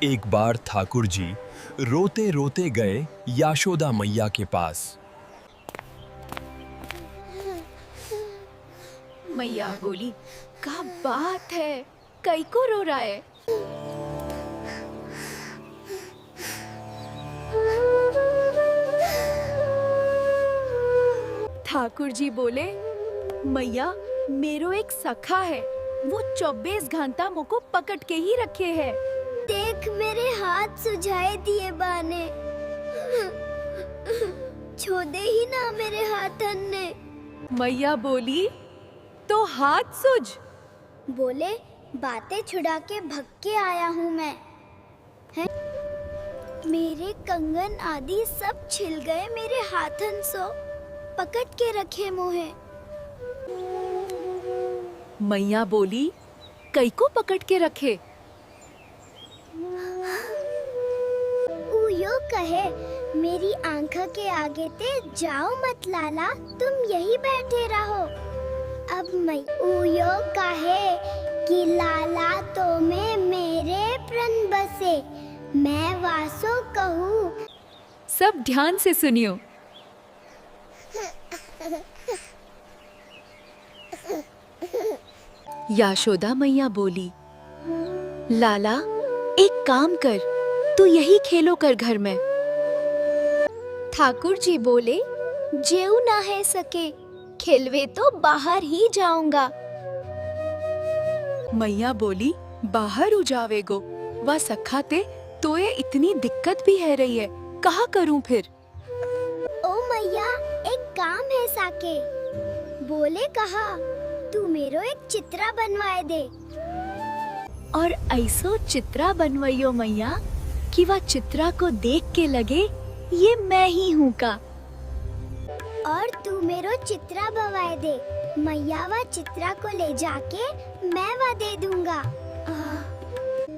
एक बार ठाकुर जी रोते रोते गए यशोदा मैया के पास। मैया बोली, क्या बात है, कई को रो रहा है? ठाकुर जी बोले, मैया मेरो एक सखा है, वो 24 घंटा मुझको पकड़ के ही रखे है। देख मेरे हाथ सुझाए दिए बाने, छोड़े ही ना मेरे हाथन ने। मैया बोली, तो हाथ सुझ। बोले, बातें छुड़ा के भग के आया हूँ मैं। है? मेरे कंगन आदि सब छिल गए मेरे हाथन सो, पकड़ के रखे मोहे। मैया बोली, कई को पकड़ के रखे? उयो कहे, मेरी आंखों के आगे ते जाओ मत लाला, तुम यही बैठे रहो। अब मैं उयो कहे कि लाला तो में मेरे प्रण बसे, मैं वासो कहूँ। सब ध्यान से सुनियो। यशोदा मैया बोली, लाला एक काम कर, तू यही खेलो कर घर में। ठाकुर जी बोले, जेऊ ना है सके, खेलवे तो बाहर ही जाऊंगा। मैया बोली, बाहर हो जावेगो, वह सखा ते तो ये इतनी दिक्कत भी है रही है, कहाँ करूं फिर? ओ मैया, एक काम है साके। बोले कहा, तू मेरो एक चित्रा बनवाए दे। और ऐसो चित्रा बनवाइयो मैया कि वह चित्रा को देख के लगे ये मैं ही हूँ का। और तू मेरो चित्रा बनवाए दे, मैया वा चित्रा को ले जाके मैं वा दे दूंगा।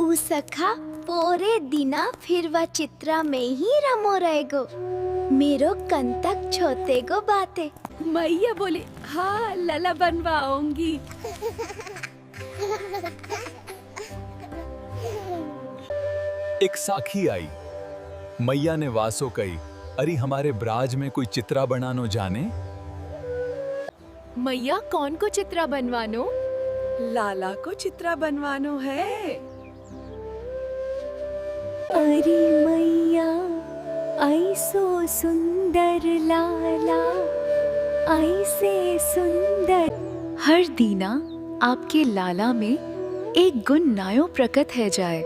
उ सखा पूरे दिना फिर वह चित्रा में ही रमो रहेगो, मेरो कंतक छोते गो बाते। मैया बोले, हाँ लला बनवाऊंगी। एक साखी आई। मैया ने वासो कही, अरे हमारे ब्राज में कोई चित्रा बनानो जाने? मैया कौन को चित्रा बनवानो? लाला को चित्रा बनवानो है। अरे मैया ऐसो सुंदर लाला, ऐसे सुंदर। हर दीना आपके लाला में एक गुण नायो प्रकट है जाए।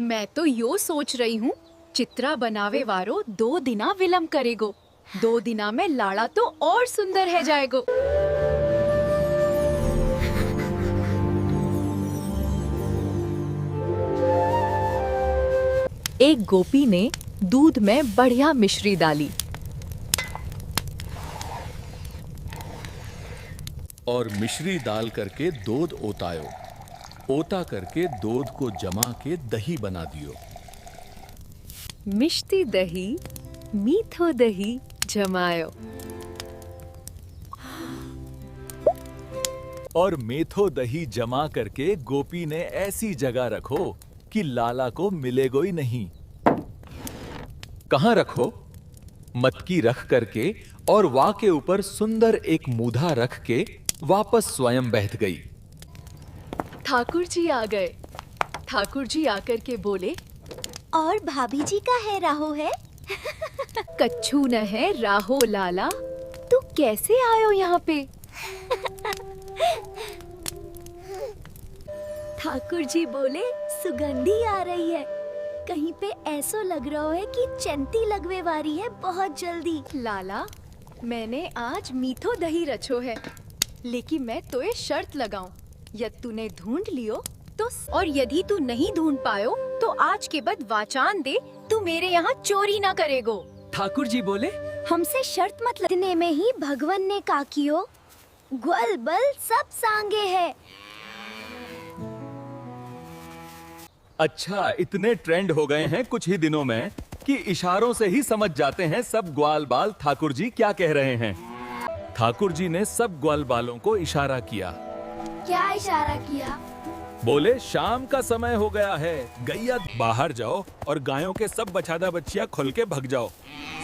मैं तो यो सोच रही हूँ, चित्रा बनावे वारो 2 दिना विलम्ब करेगो, 2 दिना में लाड़ा तो और सुंदर है जाएगो। एक गोपी ने दूध में बढ़िया मिश्री डाली और मिश्री डाल करके दूध ओतायो, ओता करके दूध को जमा के दही बना दियो। मिष्टी दही मीठो दही जमायो। और मेथो दही जमा करके गोपी ने ऐसी जगह रखो कि लाला को मिलेगो ही नहीं। कहाँ रखो? मटकी रख करके और वा के ऊपर सुंदर एक मूधा रख के वापस स्वयं बैठ गई। ठाकुर जी आ गए। ठाकुर जी आकर के बोले, और भाभी जी का है राहो है? कच्छू न है राहो लाला, तू कैसे आयो यहाँ पे? ठाकुर जी बोले, सुगंधी आ रही है, कहीं पे ऐसो लग रहा है कि चंती लगवे वारी है बहुत जल्दी। लाला, मैंने आज मीठो दही रचो है, लेकिन मैं तो ये शर्त लगाऊं, यदि तूने ढूंढ लियो तो, और यदि तू नहीं ढूंढ पायो तो आज के बाद वाचान दे तू मेरे यहाँ चोरी ना करेगो। ठाकुर जी बोले, हमसे शर्त मत लगने में ही भगवान ने का कियो, ग्वल बल सब सांगे है। अच्छा, इतने ट्रेंड हो गए हैं कुछ ही दिनों में कि इशारों से ही समझ जाते हैं सब ग्वाल बाल ठाकुर जी क्या कह रहे हैं। ठाकुर जी ने सब ग्वाल बालों को इशारा किया। क्या इशारा किया? बोले शाम का समय हो गया है, गैया बाहर जाओ और गायों के सब बछादा बच्चियां खोल के भग जाओ।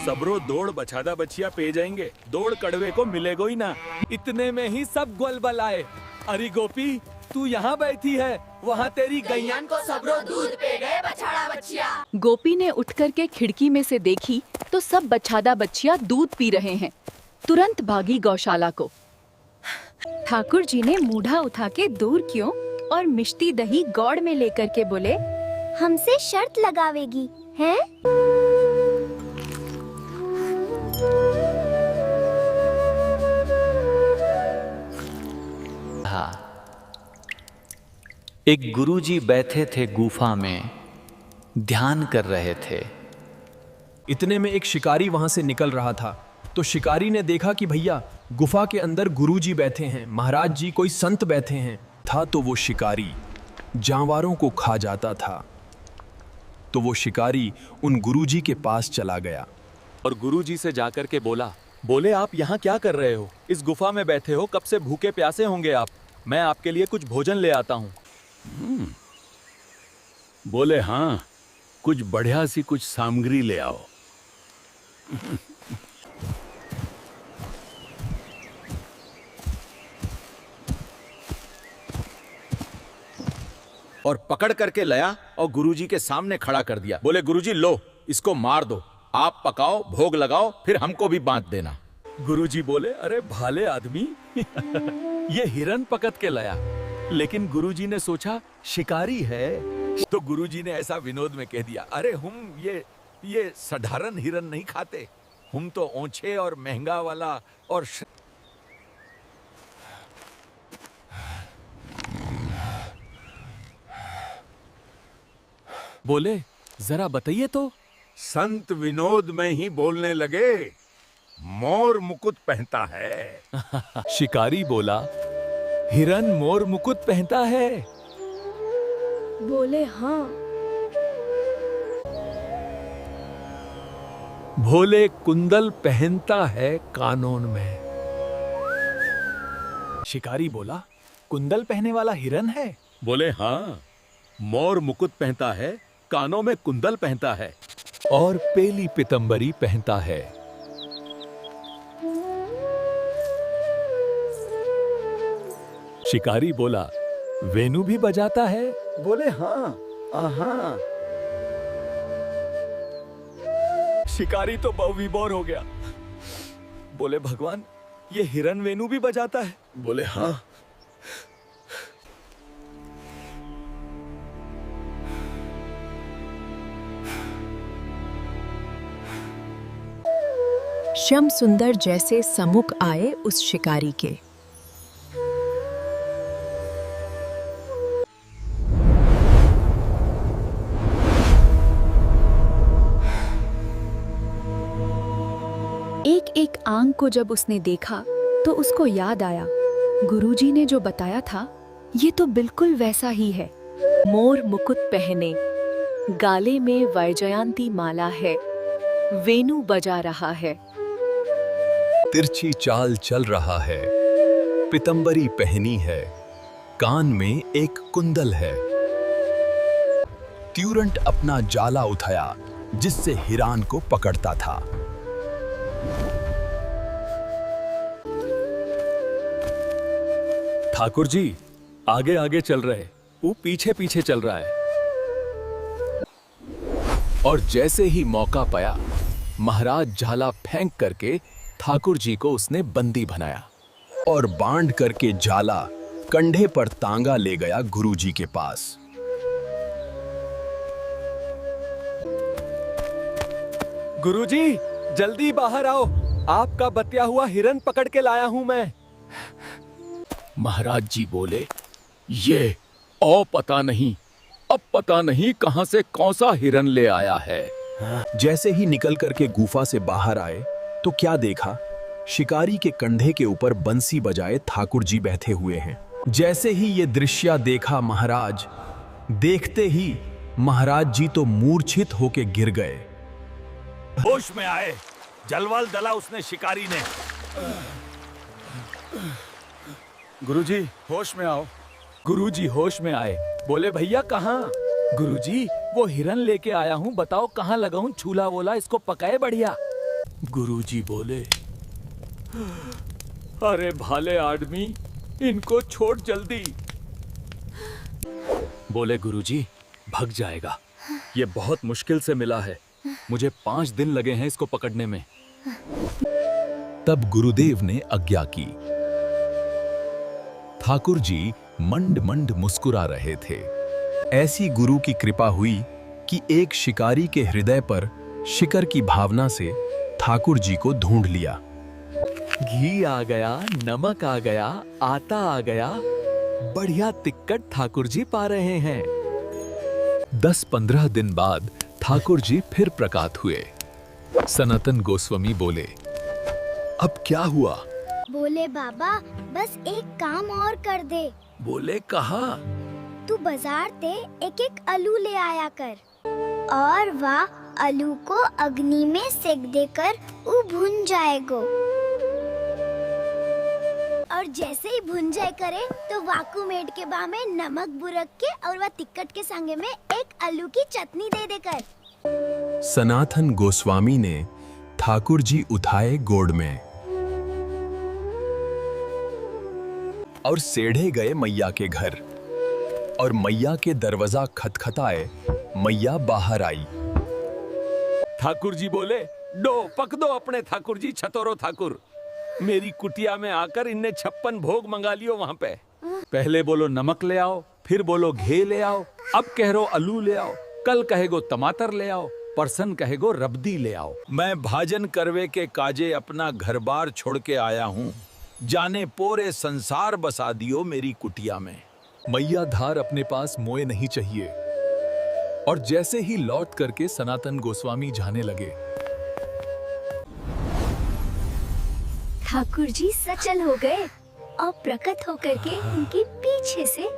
सबरो दौड़ बछादा बच्चियां पे जाएंगे, दौड़ कड़वे को मिलेगो ही ना। इतने में ही सब ग्वाल आए। अरे गोपी, तू यहाँ बैठी है, वहाँ तेरी गैया को सबरो दूध पे गए बछड़ा बच्चिया। गोपी ने उठकर के खिड़की में से देखी तो सब बछादा बच्चियां दूध पी रहे हैं। तुरंत भागी गौशाला को। ठाकुर जी ने मूढ़ा उठा के दूर क्यों और मिष्टी दही गौड़ में लेकर के बोले, हमसे शर्त लगावेगी, हैं? एक गुरुजी बैठे थे गुफा में, ध्यान कर रहे थे। इतने में एक शिकारी वहां से निकल रहा था। तो शिकारी ने देखा कि भैया गुफा के अंदर गुरुजी बैठे हैं, महाराज जी कोई संत बैठे हैं। था तो वो शिकारी जानवरों को खा जाता था। तो वो शिकारी उन गुरुजी के पास चला गया और गुरुजी से जाकर के बोले आप यहाँ क्या कर रहे हो? इस गुफा में बैठे हो, कब से भूखे प्यासे होंगे आप। मैं आपके लिए कुछ भोजन ले आता हूँ। बोले हाँ, कुछ बढ़िया सी कुछ सामग्री ले आओ। और पकड़ करके लाया और गुरुजी के सामने खड़ा कर दिया। बोले गुरुजी लो, इसको मार दो, आप पकाओ, भोग लगाओ, फिर हमको भी बांट देना। गुरुजी बोले, अरे भाले आदमी, ये हिरन पकड़ के लाया। लेकिन गुरुजी ने सोचा शिकारी है, तो गुरुजी ने ऐसा विनोद में कह दिया, अरे हम ये साधारण हिरन नहीं खाते, हम तो ऊंचे और महंगा वाला और बोले जरा बताइए तो। संत विनोद में ही बोलने लगे, मोर मुकुट पहनता है। शिकारी बोला, हिरन मोर मुकुट पहनता है? बोले हाँ। भोले कुंडल पहनता है कानून में। शिकारी बोला, कुंडल पहने वाला हिरन है? बोले हाँ, मोर मुकुट पहनता है, कानों में कुंडल पहनता है और पेली पितंबरी पहनता है। शिकारी बोला, वेणु भी बजाता है? बोले हाँ, हाँ। शिकारी तो बहुविभोर हो गया। बोले भगवान, ये हिरन वेणु भी बजाता है? बोले हाँ। श्याम सुंदर जैसे सम्मुख आए उस शिकारी के। एक एक आंख को जब उसने देखा तो उसको याद आया, गुरुजी ने जो बताया था ये तो बिल्कुल वैसा ही है। मोर मुकुट पहने, गाले में वैजयंती माला है, वेणु बजा रहा है, तिरछी चाल चल रहा है, पितंबरी पहनी है, कान में एक कुंडल है। त्यूरंट अपना जाला उठाया जिससे हिरान को पकड़ता था। ठाकुर जी आगे आगे चल रहे, वो पीछे पीछे चल रहा है। और जैसे ही मौका पाया, महाराज झाला फेंक करके ठाकुर जी को उसने बंदी बनाया और बांध करके झाला कंधे पर तांगा ले गया गुरुजी के पास। गुरुजी जल्दी बाहर आओ, आपका बतिया हुआ हिरन पकड़ के लाया हूं मैं। महाराज जी बोले, ये पता नहीं, अब पता नहीं कहां से कौन सा हिरन ले आया है। जैसे ही निकल करके गुफा से बाहर आए तो क्या देखा, शिकारी के कंधे के ऊपर बंसी बजाए ठाकुर जी बैठे हुए हैं। जैसे ही ये दृश्य देखा महाराज, देखते ही महाराज जी तो मूर्छित होके गिर गए। होश में आए, जलवाल दला उसने शिकारी ने। गुरुजी होश में आओ। गुरुजी होश में आए, बोले भैया कहाँ? गुरुजी वो हिरन लेके आया हूँ, बताओ कहाँ लगाऊं छूला वोला, इसको पकाए बढ़िया। गुरुजी बोले, अरे भाले आदमी, इनको छोड़ जल्दी। बोले गुरुजी भग जाएगा, ये बहुत मुश्किल से मिला है, मुझे 5 दिन लगे हैं इसको पकड़ने में। तब गुरुदेव ने आज्ञा की। ठाकुर जी मंड मंड मुस्कुरा रहे थे। ऐसी गुरु की कृपा हुई कि एक शिकारी के हृदय पर शिकार की भावना से ठाकुर जी को ढूंढ लिया। घी आ गया, नमक आ गया, आटा आ गया, बढ़िया तिक्कट ठाकुर जी पा रहे हैं। 10-15 दिन बाद ठाकुर जी फिर प्रकट हुए। सनातन गोस्वामी बोले, अब क्या हुआ? बोले बाबा बस एक काम और कर दे। बोले कहा? तू बाजार ते एक एक आलू ले आया कर और वह आलू को अग्नि में सेक देकर वो भुन जाएगो। और जैसे ही भुन जाए करे तो वाकुमेट के बा में नमक बुरक के और वह तिक्कट के संगे में एक आलू की चटनी दे देकर। सनातन गोस्वामी ने ठाकुर जी उठाए गोड़ में और सेढ़े गए मैया के घर। और मैया के दरवाजा खटखटाए, मैया बाहर आई। ठाकुर जी बोले, डो पक दो अपने ठाकुर जी, छतोरो ठाकुर। मेरी कुटिया में आकर इनने 56 भोग मंगा लियो वहां पे। पहले बोलो नमक ले आओ, फिर बोलो घे ले आओ, अब कह रो आलू ले आओ, कल कहेगो टमाटर ले आओ, परसन कहेगो रबदी ले आओ। मैं भाजन करवे के काजे अपना घर बार छोड़ के आया हूँ, जाने पूरे संसार बसा दियो मेरी कुटिया में। मैया धार अपने पास मोए नहीं चाहिए। और जैसे ही लौट करके सनातन गोस्वामी जाने लगे, ठाकुर जी सचल हो गए और प्रकट होकर के उनके पीछे से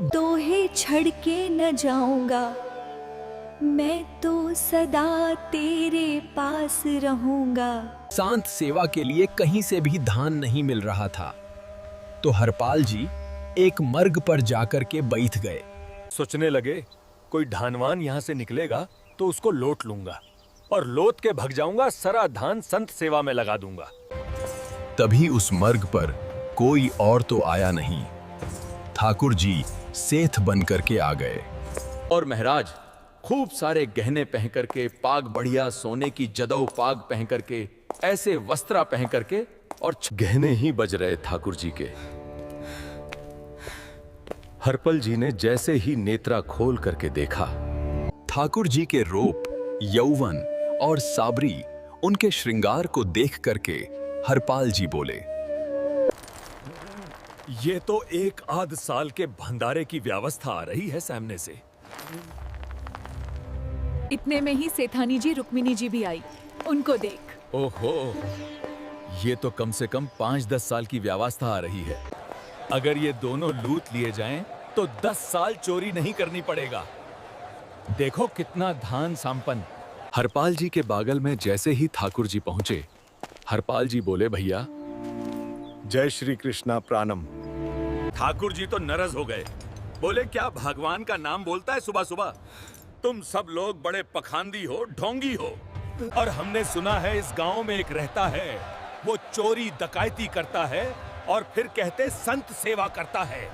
दोहे छड़ के न जाऊंगा, मैं तो सदा तेरे पास रहूंगा। शांत सेवा के लिए कहीं से भी धान नहीं मिल रहा था, तो हरपाल जी एक मर्ग पर जाकर के बैठ गए। सोचने लगे, कोई धानवान यहाँ से निकलेगा तो उसको लोट लूंगा और लोट के भग जाऊंगा, सारा धान संत सेवा में लगा दूंगा। तभी उस मर्ग पर कोई और तो आया नहीं। ठाकुर जी सेठ बन करके आ गए। और महाराज खूब सारे गहने पहन करके, पाग बढ़िया सोने की जदौ पाग पहन करके, ऐसे वस्त्रा पहन करके, और गहने ही बज रहे ठाकुर जी के। हरपल जी ने जैसे ही नेत्रा खोल करके देखा, ठाकुर जी के रूप, यौवन और साबरी, उनके श्रृंगार को देख करके हरपाल जी बोले, ये तो 1 आध साल के भंडारे की व्यवस्था आ रही है सामने से। इतने में ही सेठानी जी रुक्मिणी जी भी आई, उनको देख। ओहो, ये तो कम से कम 5-10 साल की व्यवस्था आ रही है। अगर ये दोनों लूट लिए जाएं, तो 10 साल चोरी नहीं करनी पड़ेगा। देखो कितना धान संपन्न। हरपाल जी के बागल में जैसे ही ठाकुर जी पहुंचे, हरपाल जी बोले, भैया जय श्री कृष्णा प्राणम। ठाकुर जी तो नरज हो गए, बोले क्या भगवान का नाम बोलता है सुबह सुबह? तुम सब लोग बड़े पखांदी हो, ढोंगी हो, और हमने सुना है इस गांव में एक रहता है, वो चोरी डकैती करता है और फिर कहते संत सेवा करता है।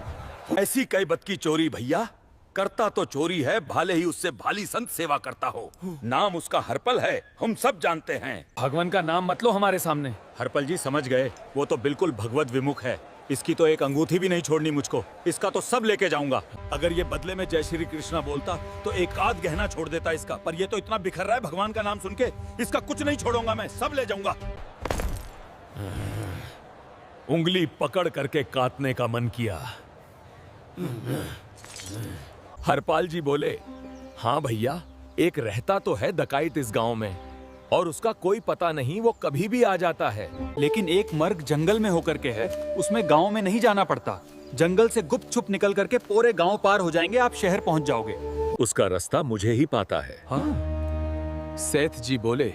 ऐसी कई बद की चोरी भैया, करता तो चोरी है, भाले ही उससे भाली संत सेवा करता हो। नाम उसका हरपल है, हम सब जानते हैं। भगवान का नाम मत लो हमारे सामने। हरपल जी समझ गए, वो तो बिल्कुल भगवत विमुख है। इसकी तो एक अंगूठी भी नहीं छोड़नी मुझको, इसका तो सब लेके जाऊंगा। अगर ये बदले में जय श्री कृष्णा बोलता तो एक आध गहना छोड़ देता इसका, पर ये तो इतना बिखर रहा है भगवान का नाम सुन के, इसका कुछ नहीं छोड़ूंगा मैं, सब ले जाऊंगा। उंगली पकड़ करके काटने का मन किया। हरपाल जी बोले, हाँ भैया, एक रहता तो है डकैत इस गांव में, और उसका कोई पता नहीं, वो कभी भी आ जाता है। लेकिन एक मर्ग जंगल में होकर के है, उसमें गांव में नहीं जाना पड़ता। जंगल से गुप्त छुप निकल करके पूरे गांव पार हो जाएंगे, आप शहर पहुंच जाओगे। उसका रास्ता मुझे ही पाता है। हाँ। सेठ जी बोले,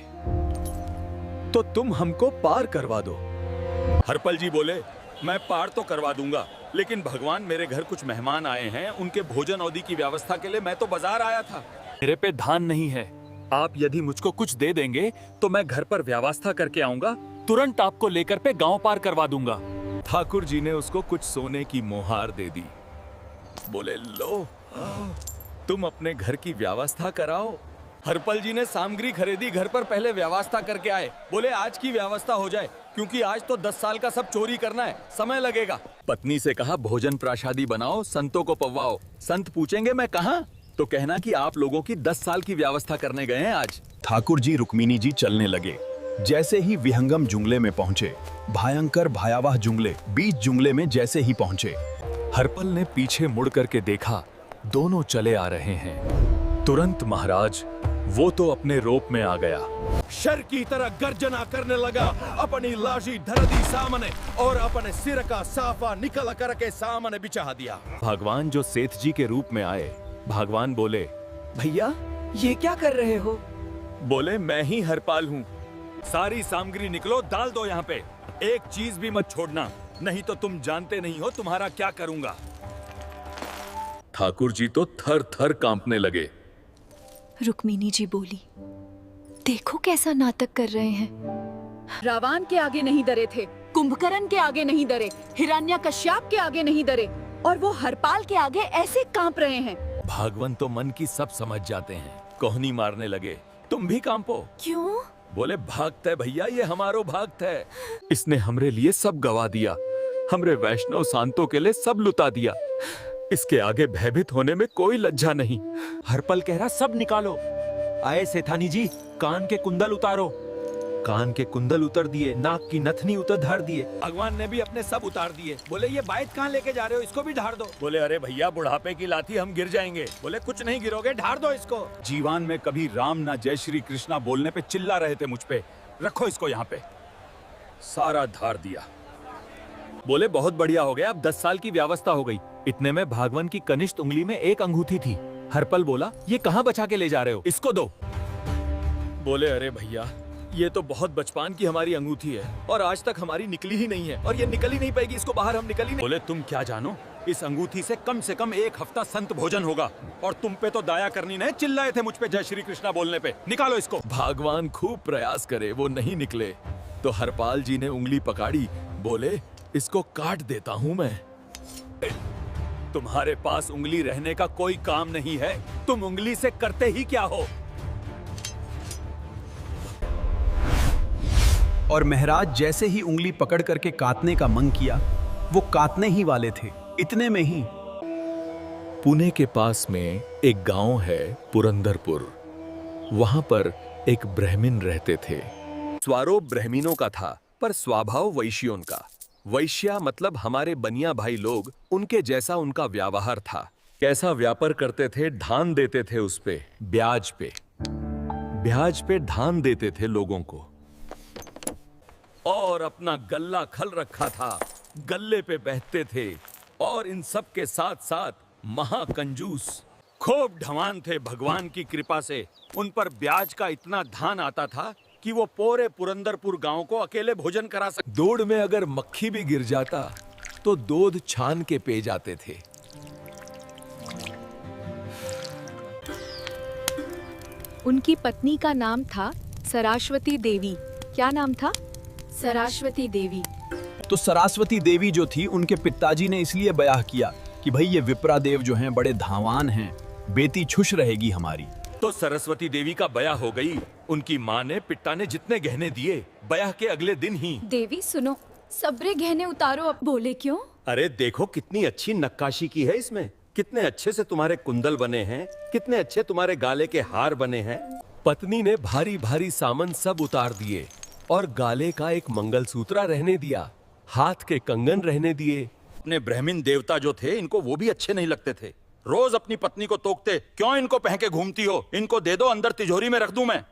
तो तुम हमको पार करवा दो। हरपल जी बोले, मैं पार तो करवा दूंगा, लेकिन भगवान मेरे घर कुछ मेहमान आए हैं, उनके भोजन औदी की व्यवस्था के लिए मैं तो बाजार आया था। मेरे पे धान नहीं है। आप यदि मुझको कुछ दे देंगे तो मैं घर पर व्यवस्था करके आऊंगा, तुरंत आपको लेकर पे गांव पार करवा दूंगा। ठाकुर जी ने उसको कुछ सोने की मोहर दे दी। बोले, लो तुम अपने घर की व्यवस्था कराओ। हरपल जी ने सामग्री खरीदी, घर पर पहले व्यवस्था करके आए। बोले आज की व्यवस्था हो जाए, क्योंकि आज तो 10 साल का सब चोरी करना है, समय लगेगा। पत्नी से कहा भोजन प्राशादी बनाओ, संतों को पवाओ। संत पूछेंगे मैं कहाँ, तो कहना कि आप लोगों की 10 साल की व्यवस्था करने गए हैं आज। ठाकुर जी रुक्मिणी जी चलने लगे। जैसे ही विहंगम जुंगले में पहुंचे, भयंकर भयावह जुंगले बीच जुंगले में जैसे ही पहुंचे, हरपल ने पीछे मुड़ करके देखा, दोनों चले आ रहे हैं। तुरंत महाराज वो तो अपने रोप में आ गया, शर की तरह गर्जना करने लगा। अपनी लाशी धर दी सामने और अपने सिर का साफा निकल करके सामने बिछा दिया। भगवान जो सेठ जी के रूप में आए, भगवान बोले, भैया ये क्या कर रहे हो? बोले मैं ही हरपाल हूँ। सारी सामग्री निकलो, डाल दो यहाँ पे, एक चीज भी मत छोड़ना, नहीं तो तुम जानते नहीं हो तुम्हारा क्या करूंगा। ठाकुर जी तो थर थर कांपने लगे। रुक्मिणी जी बोली, देखो कैसा नाटक कर रहे हैं। रावण के आगे नहीं डरे थे, कुंभकर्ण के आगे नहीं डरे, हिरण्यकश्यप के आगे नहीं डरे, और वो हरपाल के आगे ऐसे कांप रहे हैं। भगवान तो मन की सब समझ जाते हैं। कोहनी मारने लगे, तुम भी कांपो। क्यों? बोले भक्त है भैया, ये हमारो भक्त है, इसने हमरे लिए सब गवा दिया, हमरे वैष्णव शांतों के लिए सब लुटा दिया, इसके आगे भयभीत होने में कोई लज्जा नहीं। हरपल कह रहा सब निकालो। आए सेठानी जी, कान के कुंडल उतारो। कान के कुंडल उतर दिए, नाक की नथनी उतर धार दिए। भगवान ने भी अपने सब उतार दिए। बोले ये बाइट कहाँ लेके जा रहे हो, इसको भी ढार दो। बोले अरे भैया बुढ़ापे की लाठी, हम गिर जाएंगे। बोले कुछ नहीं गिरोगे, ढार दो इसको। जीवन में कभी राम ना जय श्री कृष्णा बोलने पे चिल्ला रहे थे मुझ पे, रखो इसको यहाँ पे। सारा धार दिया। बोले बहुत बढ़िया हो गया, अब 10 साल की व्यवस्था हो गई। इतने में भागवान की कनिष्ठ उंगली में एक अंगूठी थी। हरपल बोला, ये कहाँ बचा के ले जा रहे हो, इसको दो। बोले अरे भैया ये तो बहुत बचपन की हमारी अंगूठी है और आज तक हमारी निकली ही नहीं है, और ये निकल ही नहीं पाएगी, इसको बाहर हम निकल ही नहीं। बोले तुम क्या जानो, इस अंगूठी से कम 1 हफ्ता संत भोजन होगा, और तुम पे तो दया करनी नहीं, चिल्लाए थे मुझ पे जय श्री कृष्णा बोलने पे, निकालो इसको। भगवान खूब प्रयास करे, वो नहीं निकले, तो हरपाल जी ने उंगली पकड़ी। बोले इसको काट देता हूँ मैं। तुम्हारे पास उंगली रहने का कोई काम नहीं है, तुम उंगली से करते ही क्या हो। और महाराज जैसे ही उंगली पकड़ करके काटने का मन किया, वो काटने ही वाले थे। इतने में ही पुणे के पास में एक गांव है पुरंदरपुर। वहां पर एक ब्राह्मण रहते थे। स्वारोप ब्राह्मणों का था, पर स्वभाव वैश्यों का। वैश्या मतलब हमारे बनिया भाई लोग, उनके जैसा उनका व्यवहार था। कैसा व्यापार करते थे, धान देते थे उस पे ब्याज पे धान देते थे लोगों को, और अपना गल्ला खल रखा था, गल्ले पे बहते थे। और इन सब के साथ साथ महाकंजूस, खूब ढवान थे। भगवान की कृपा से उन पर ब्याज का इतना धान आता था कि वो पूरे पुरंदरपुर गांव को अकेले भोजन करा सकते। दूध में अगर मक्खी भी गिर जाता तो दूध छान के पी जाते थे। उनकी पत्नी का नाम था सरस्वती देवी। क्या नाम था? सरस्वती देवी। तो सरस्वती देवी जो थी, उनके पिताजी ने इसलिए ब्याह किया कि भाई ये विप्रादेव जो हैं बड़े धावान हैं, बेटी खुश रहेगी हमारी। तो सरस्वती देवी का ब्याह हो गई। उनकी माँ ने पिट्टा ने जितने गहने दिए, ब्याह के अगले दिन ही। देवी सुनो, सबरे गहने उतारो। अब बोले क्यों? अरे देखो कितनी अच्छी नक्काशी की है इसमें, कितने अच्छे से तुम्हारे कुंडल बने हैं, कितने अच्छे तुम्हारे गाले के हार बने हैं। पत्नी ने भारी भारी सामान सब उतार दिए और गाले का एक मंगलसूत्र रहने दिया, हाथ के कंगन रहने दिए। अपने ब्राह्मण देवता जो थे, इनको वो भी अच्छे नहीं लगते थे। रोज अपनी पत्नी को टोकते, क्यों इनको पहन के घूमती हो, इनको दे दो, अंदर तिजोरी में रख दूं मैं।